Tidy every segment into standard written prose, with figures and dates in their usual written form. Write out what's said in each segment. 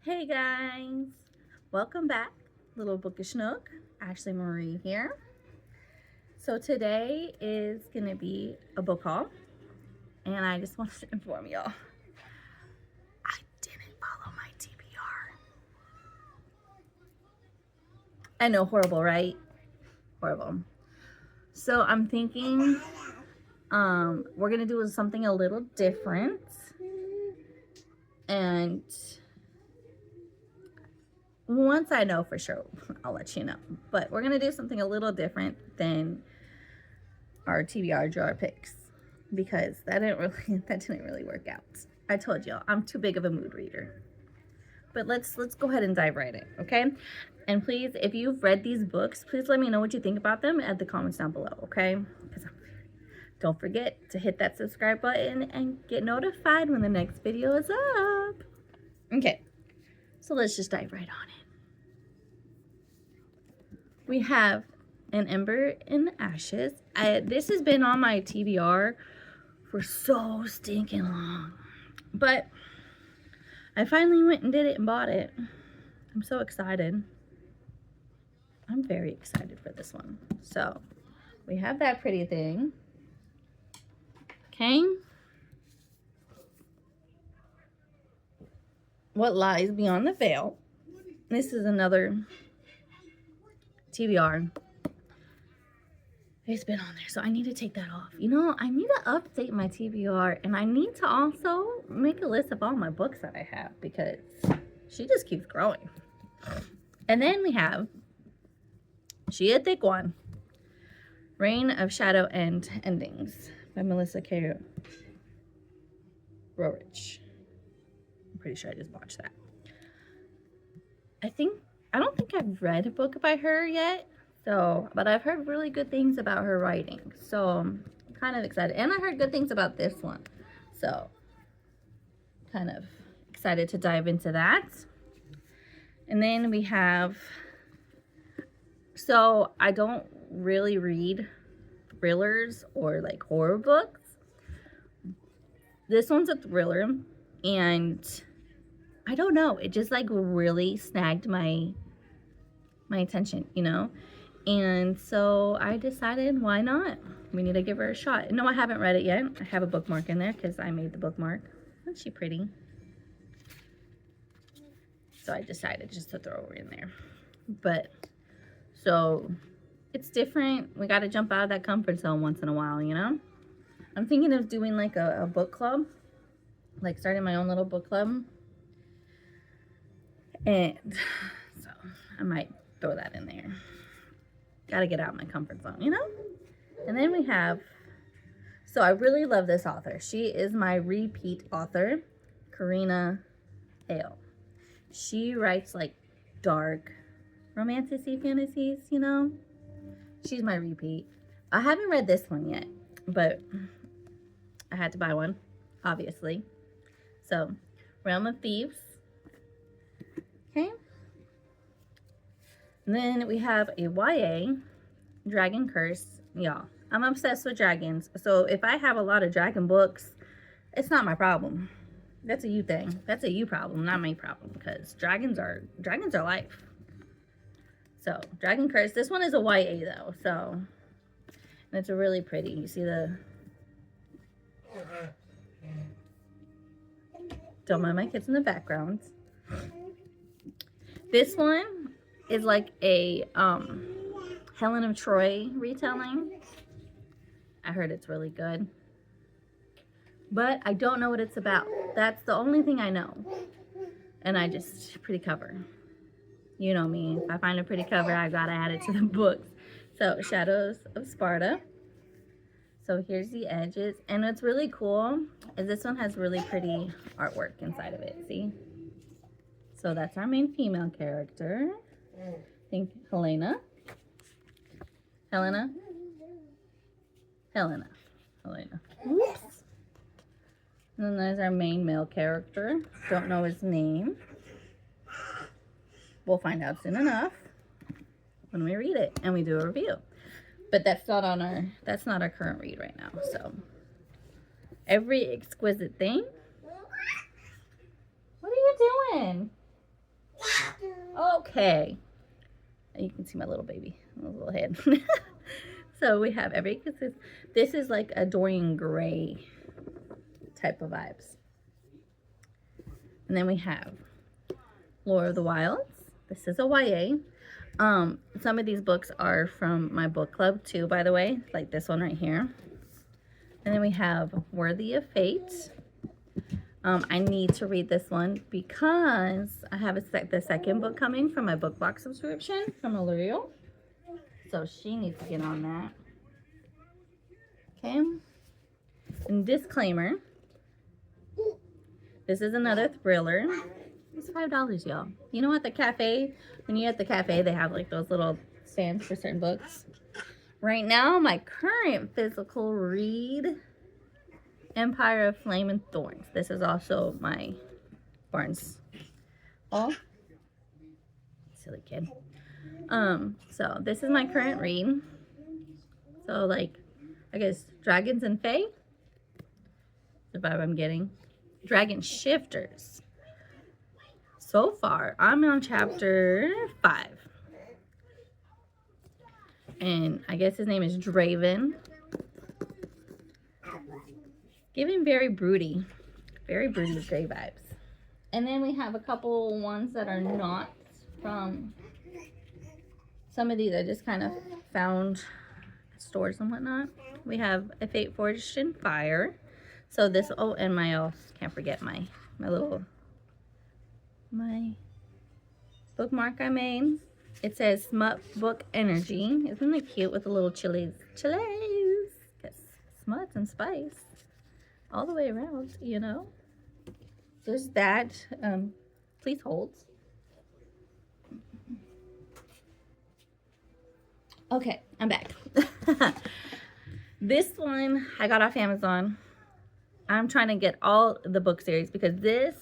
Hey guys, welcome back. Little Bookish Nook, Ashley Marie here. So today is gonna be a book haul, and I just wanted to inform y'all, I didn't follow my TBR. I know, horrible, right? Horrible. So I'm thinking we're gonna do something a little different, and once I know for sure, I'll let you know. But we're gonna do something a little different than our TBR jar picks because that didn't really work out. I told y'all I'm too big of a mood reader. But let's go ahead and dive right in, okay? And please, if you've read these books, please let me know what you think about them at the comments down below, okay? Don't forget to hit that subscribe button and get notified when the next video is up. Okay, so let's just dive right on in. We have An Ember in Ashes. This has been on my TBR for so stinking long, but I finally went and did it and bought it. I'm so excited. I'm very excited for this one. So we have that pretty thing. Okay. What Lies Beyond the Veil. This is another TBR. It's been on there, so I need to take that off. You know, I need to update my TBR, and I need to also make a list of all my books that I have because she just keeps growing. And then we have She a Thick One, Reign of Shadow and Endings by Melissa K. Roerich. I'm pretty sure I just watched that. I don't think I've read a book by her yet. But I've heard really good things about her writing. So I'm kind of excited. And I heard good things about this one. So kind of excited to dive into that. And then we have, so I don't really read thrillers or like horror books. This one's a thriller, and I don't know, it just like really snagged my attention, you know? And so I decided, why not? We need to give her a shot. No, I haven't read it yet. I have a bookmark in there because I made the bookmark. Isn't she pretty? So I decided just to throw her in there. But, so, it's different. We got to jump out of that comfort zone once in a while, you know? I'm thinking of doing like a book club. Like starting my own little book club. And so, I might throw that in there. Gotta get out of my comfort zone, you know? And then we have, so I really love this author. She is my repeat author, Karina Hale. She writes like dark, romantic-y fantasies, you know? She's my repeat. I haven't read this one yet, but I had to buy one, obviously. So, Realm of Thieves. Okay. And then we have a YA, Dragon Curse. Y'all, I'm obsessed with dragons. So if I have a lot of dragon books, it's not my problem. That's a you thing. That's a you problem, not my problem. Because dragons are life. So, Dragon Curse. This one is a YA though. So, and it's a really pretty. You see the... Don't mind my kids in the background. This one is like a Helen of Troy retelling. I heard it's really good. But I don't know what it's about. That's the only thing I know. And I just, pretty cover. You know me. If I find a pretty cover, I gotta add it to the books. So, Shadows of Sparta. So here's the edges. And what's really cool is this one has really pretty artwork inside of it. See? So that's our main female character. I think Helena. Oops. And then there's our main male character. Don't know his name. We'll find out soon enough when we read it and we do a review. But that's not our current read right now. So Every Exquisite Thing. What are you doing? Okay. You can see my little baby, my little head. So we have this is like a Dorian Gray type of vibes. And then we have Lore of the Wilds. This is a YA. Some of these books are from my book club too, by the way, like this one right here. And then we have Worthy of Fate. I need to read this one because I have the second book coming from my book box subscription from L'Oreal. So she needs to get on that. Okay. And disclaimer. This is another thriller. It's $5, y'all. You know, at the cafe, when you're at the cafe, they have like those little stands for certain books. Right now, my current physical read, Empire of Flame and Thorns. This is also my Barnes. Oh, silly kid. So this is my current read. So like, I guess Dragons and Fae. The vibe I'm getting. Dragon Shifters. So far, I'm on chapter 5. And I guess his name is Draven. Giving very broody Grey vibes. And then we have a couple ones that are not from, some of these I just kind of found at stores and whatnot. We have A Fate Forged in Fire. So this, oh, and can't forget my bookmark I made. It says Smut Book Energy. Isn't it cute with the little chilies? Yes, smut and spice all the way around, you know. There's that. Please hold. Okay, I'm back. This one I got off Amazon. I'm trying to get all the book series because this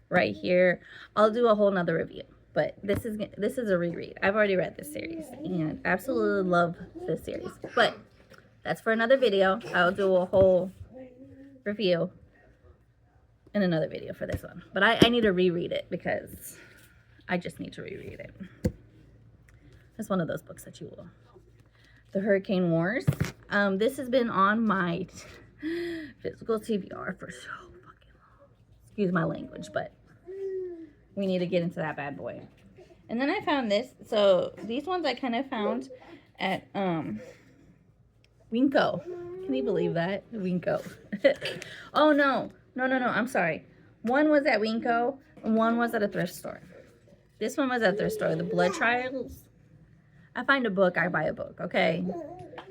right here, I'll do a whole nother review. But this is a reread. I've already read this series and absolutely love this series. But that's for another video. I'll do a whole review in another video for this one. But I need to reread it because I just need to reread it. It's one of those books that you will. The Hurricane Wars. This has been on my physical TBR for so fucking long. Excuse my language, but we need to get into that bad boy. And then I found this. So these ones I kind of found at Winco. Can you believe that? Winco. Oh no. I'm sorry. One was at Winco and one was at a thrift store. This one was at a thrift store. The Blood Trials. I find a book, I buy a book, okay?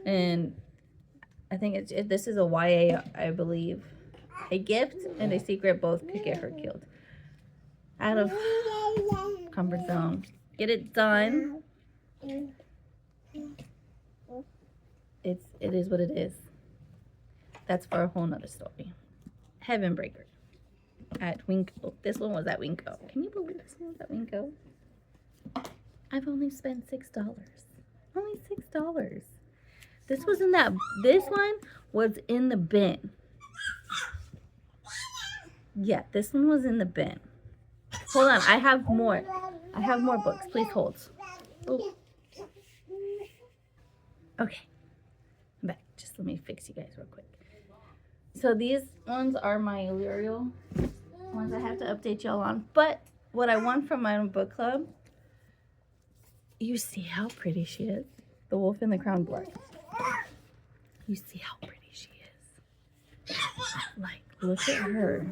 And I think this is a YA, I believe. A Gift and a Secret both could get her killed. Out of comfort zone. Get it done. It is what it is. That's for a whole nother story. Heaven Breaker at Winco. This one was at Winco. Can you believe this one was at Winco? I've only spent $6. Only $6. This was in that. This one was in the bin. Yeah, this one was in the bin. Hold on, I have more. I have more books. Please hold. Oh. Okay, I'm back. Just let me fix you guys real quick. So these ones are my L'Oreal ones I have to update y'all on. But what I want from my own book club, you see how pretty she is? The Wolf in the Crown Blood. You see how pretty she is? Like, look at her.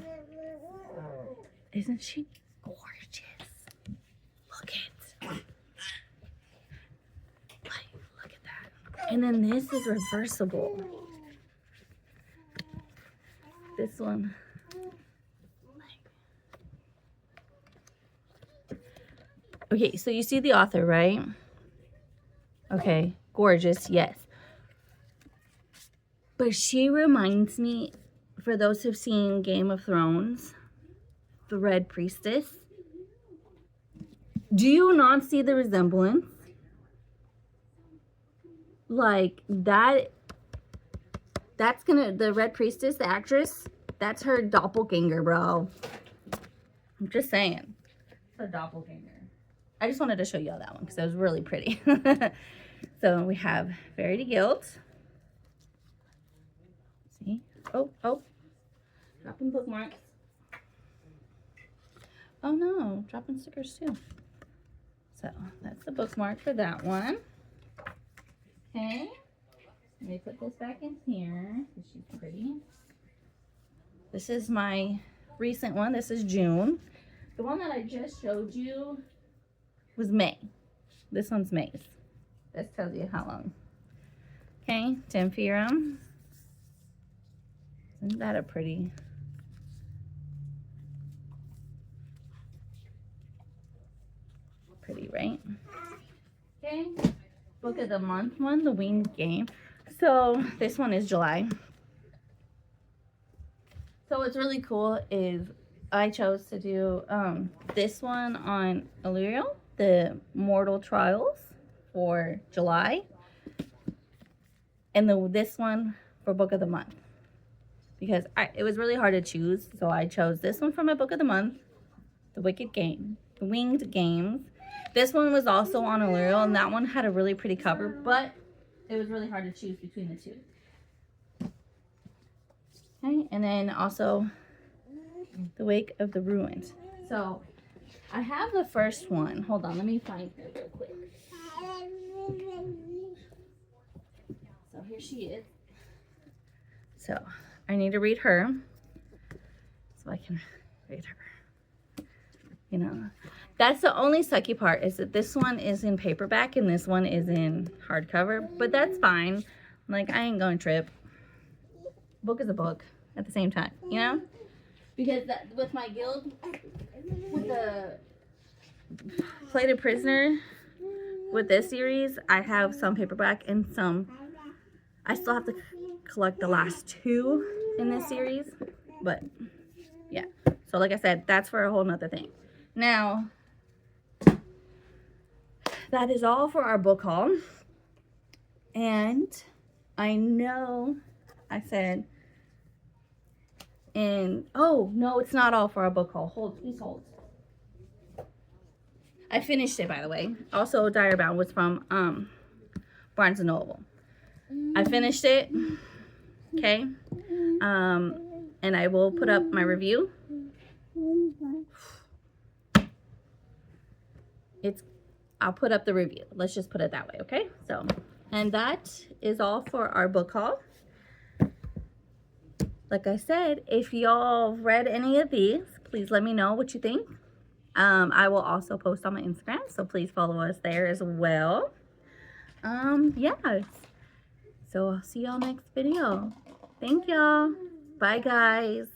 Isn't she gorgeous? Look at. Like, look at that. And then this is reversible. This one. Okay, so you see the author, right? Okay, gorgeous, yes. But she reminds me, for those who've seen Game of Thrones, the Red Priestess. Do you not see the resemblance? Like, the Red Priestess, the actress, that's her doppelganger, bro. I'm just saying. It's a doppelganger. I just wanted to show y'all that one because it was really pretty. So we have Fairy to Guilt. See? Oh, dropping bookmarks. Oh no, dropping stickers too. So that's the bookmark for that one. Okay. Let me put this back in here because she's pretty. This is my recent one. This is June. The one that I just showed you was May. This one's May's. This tells you how long. Okay, Temfirum. Isn't that a pretty? Pretty, right? Okay, Book of the Month one, The Winged Game. So this one is July. So what's really cool is I chose to do this one on Aluriel, the Mortal Trials for July, and this one for Book of the Month, because it was really hard to choose. So I chose this one for my Book of the Month, The Wicked Game, The Winged Games. This one was also on Aluriel, and that one had a really pretty cover, but it was really hard to choose between the two. Okay, and then also The Wake of the Ruined. So I have the first one. Hold on, let me find her real quick. So here she is. So I need to read her so I can read her. You know, that's the only sucky part, is that this one is in paperback and this one is in hardcover, but that's fine. Like, I ain't going to trip. Book is a book at the same time, you know? Because with my guild, with the Plated Prisoner, with this series, I have some paperback and some, I still have to collect the last two in this series, but yeah. So like I said, that's for a whole nother thing. Now, that is all for our book haul. And I know I said, and oh no, it's not all for our book haul. Please hold. I finished it, by the way. Also, Dire Bound was from Barnes & Noble. I finished it. Okay. And I will put up my review. I'll put up the review. Let's just put it that way, okay? So, and that is all for our book haul. Like I said, if y'all read any of these, please let me know what you think. I will also post on my Instagram, so please follow us there as well. Yeah. So I'll see y'all next video. Thank y'all. Bye, guys.